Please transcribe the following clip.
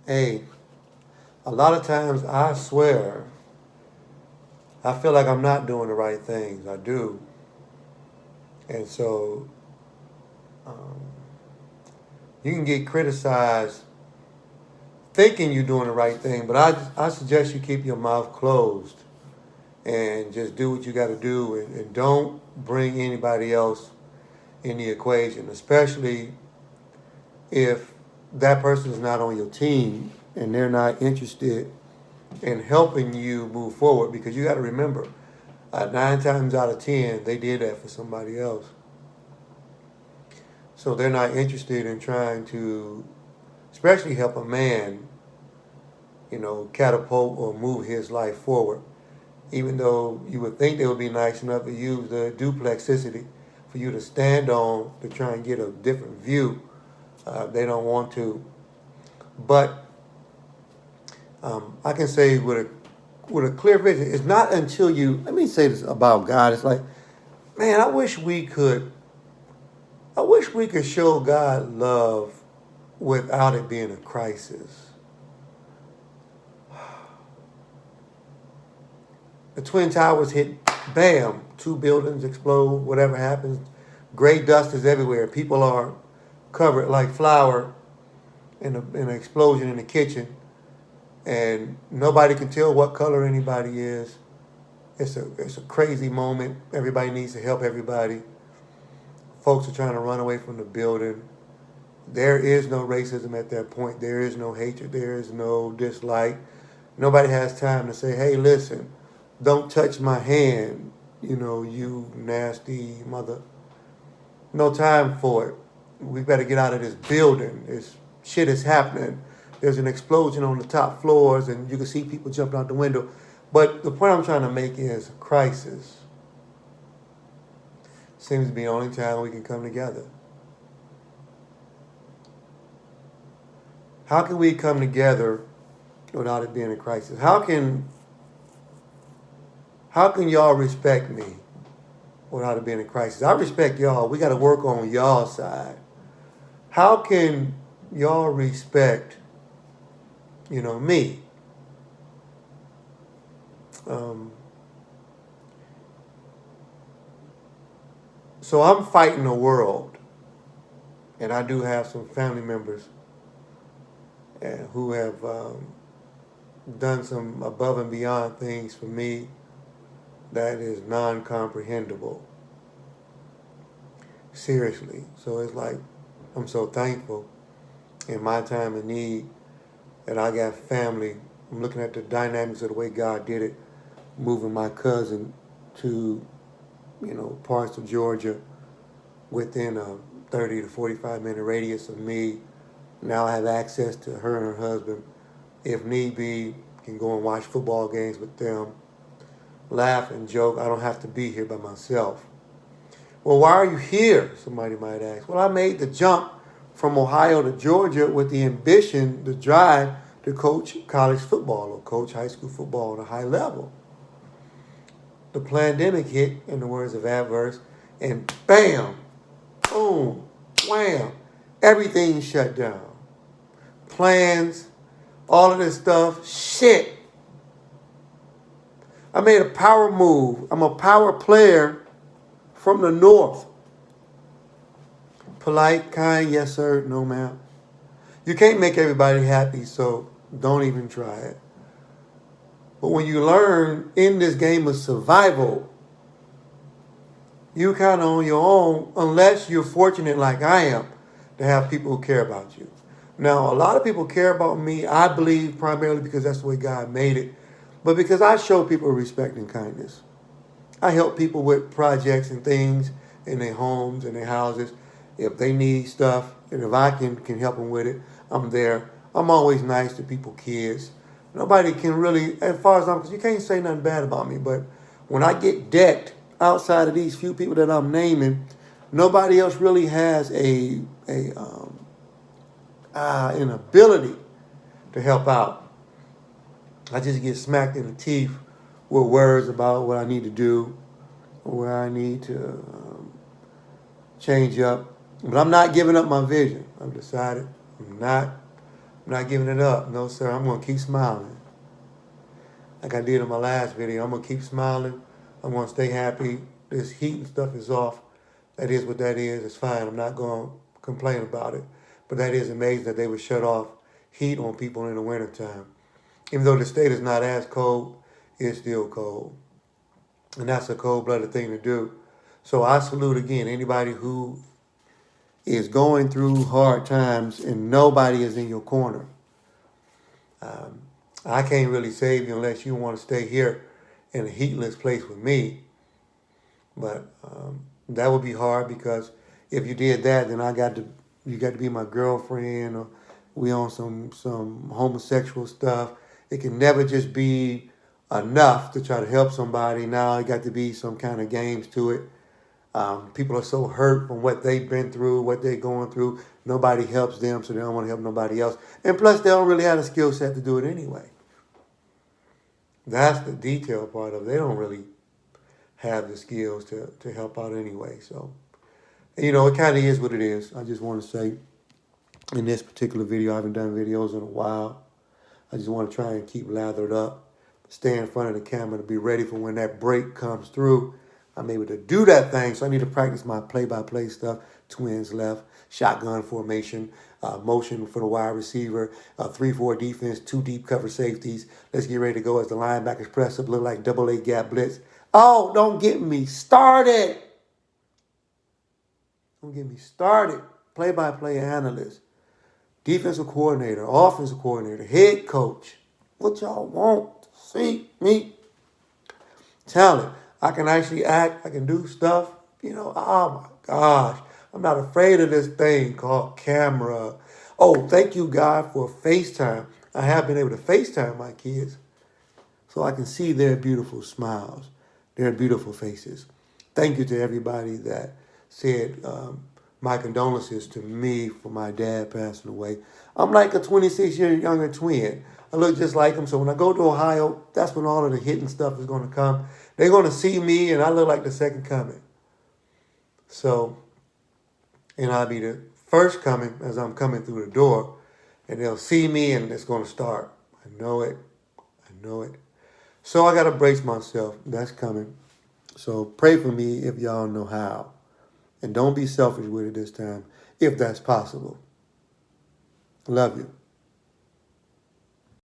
Hey, a lot of times I swear I feel like I'm not doing the right things. I do. And so um, you can get criticized thinking you're doing the right thing, but I suggest you keep your mouth closed and just do what you got to do and don't bring anybody else in the equation, especially if that person is not on your team and they're not interested in helping you move forward because you got to remember, 9 times out of 10, they did that for somebody else. So they're not interested in trying to, especially help a man, catapult or move his life forward. Even though you would think they would be nice enough to use the duplexicity for you to stand on to try and get a different view, they don't want to. But I can say with a clear vision, it's not until you. Let me say this about God. It's like, man, I wish we could show God love without it being a crisis. The Twin Towers hit, bam, 2 buildings explode, whatever happens. Gray dust is everywhere. People are covered like flour in an explosion in the kitchen, and nobody can tell what color anybody is. It's a crazy moment. Everybody needs to help everybody. Folks are trying to run away from the building. There is no racism at that point. There is no hatred. There is no dislike. Nobody has time to say, hey, listen, don't touch my hand, you nasty mother. No time for it. We better get out of this building. This shit is happening. There's an explosion on the top floors, and you can see people jumping out the window. But the point I'm trying to make is crisis seems to be the only time we can come together. How can we come together without it being a crisis? How can y'all respect me without it being a crisis? I respect y'all. We got to work on y'all side. How can y'all respect, me? Um, so I'm fighting the world, and I do have some family members who have done some above and beyond things for me that is non-comprehensible. Seriously. So it's like I'm so thankful in my time of need that I got family. I'm looking at the dynamics of the way God did it, moving my cousin to, parts of Georgia within a 30 to 45-minute radius of me. Now I have access to her and her husband. If need be, can go and watch football games with them, laugh and joke. I don't have to be here by myself. Well, why are you here? Somebody might ask. Well, I made the jump from Ohio to Georgia with the ambition, the drive to coach college football or coach high school football at a high level. The pandemic hit, in the words of Adverse, and bam, boom, wham, everything shut down. Plans, all of this stuff, shit. I made a power move. I'm a power player from the north. Polite, kind, yes sir, no ma'am. You can't make everybody happy, so don't even try it. But when you learn in this game of survival, you kind of on your own, unless you're fortunate like I am to have people who care about you. Now, a lot of people care about me, I believe, primarily because that's the way God made it, but because I show people respect and kindness. I help people with projects and things in their homes and their houses. If they need stuff, and if I can help them with it, I'm there. I'm always nice to people, kids. Nobody can really, as far as because you can't say nothing bad about me, but when I get decked outside of these few people that I'm naming, nobody else really has an ability to help out. I just get smacked in the teeth with words about what I need to do, or where I need to change up. But I'm not giving up my vision. I've decided I'm not I'm not giving it up. No, sir. I'm going to keep smiling. Like I did in my last video, I'm going to keep smiling. I'm going to stay happy. This heat and stuff is off. That is what that is. It's fine. I'm not going to complain about it. But that is amazing that they would shut off heat on people in the wintertime. Even though the state is not as cold, it's still cold. And that's a cold-blooded thing to do. So I salute again anybody who is going through hard times and nobody is in your corner. I can't really save you unless you want to stay here in a heatless place with me. But that would be hard because if you did that, then you got to be my girlfriend, or we on some homosexual stuff. It can never just be enough to try to help somebody. Now it got to be some kind of games to it. People are so hurt from what they've been through, what they're going through. Nobody helps them, so they don't want to help nobody else. And plus, they don't really have the skill set to do it anyway. That's the detail part of it. They don't really have the skills to help out anyway. So, you know, it kind of is what it is. I just want to say, in this particular video, I haven't done videos in a while. I just want to try and keep lathered up, stay in front of the camera to be ready for when that break comes through. I'm able to do that thing, so I need to practice my play-by-play stuff. Twins left, shotgun formation, motion for the wide receiver, 3-4 defense, 2 deep cover safeties. Let's get ready to go as the linebackers press up, look like double-A gap blitz. Oh, don't get me started. Don't get me started. Play-by-play analyst, defensive coordinator, offensive coordinator, head coach. What y'all want to see me? Talent. I can actually act. I can do stuff. You know, oh my gosh. I'm not afraid of this thing called camera. Oh, thank you, God, for FaceTime. I have been able to FaceTime my kids so I can see their beautiful smiles, their beautiful faces. Thank you to everybody that said my condolences to me for my dad passing away. I'm like a 26-year younger twin. I look just like him. So when I go to Ohio, that's when all of the hitting stuff is going to come. They're going to see me, and I look like the second coming. So, and I'll be the first coming as I'm coming through the door, and they'll see me, and it's going to start. I know it. I know it. So I got to brace myself. That's coming. So pray for me if y'all know how. And don't be selfish with it this time, if that's possible. Love you.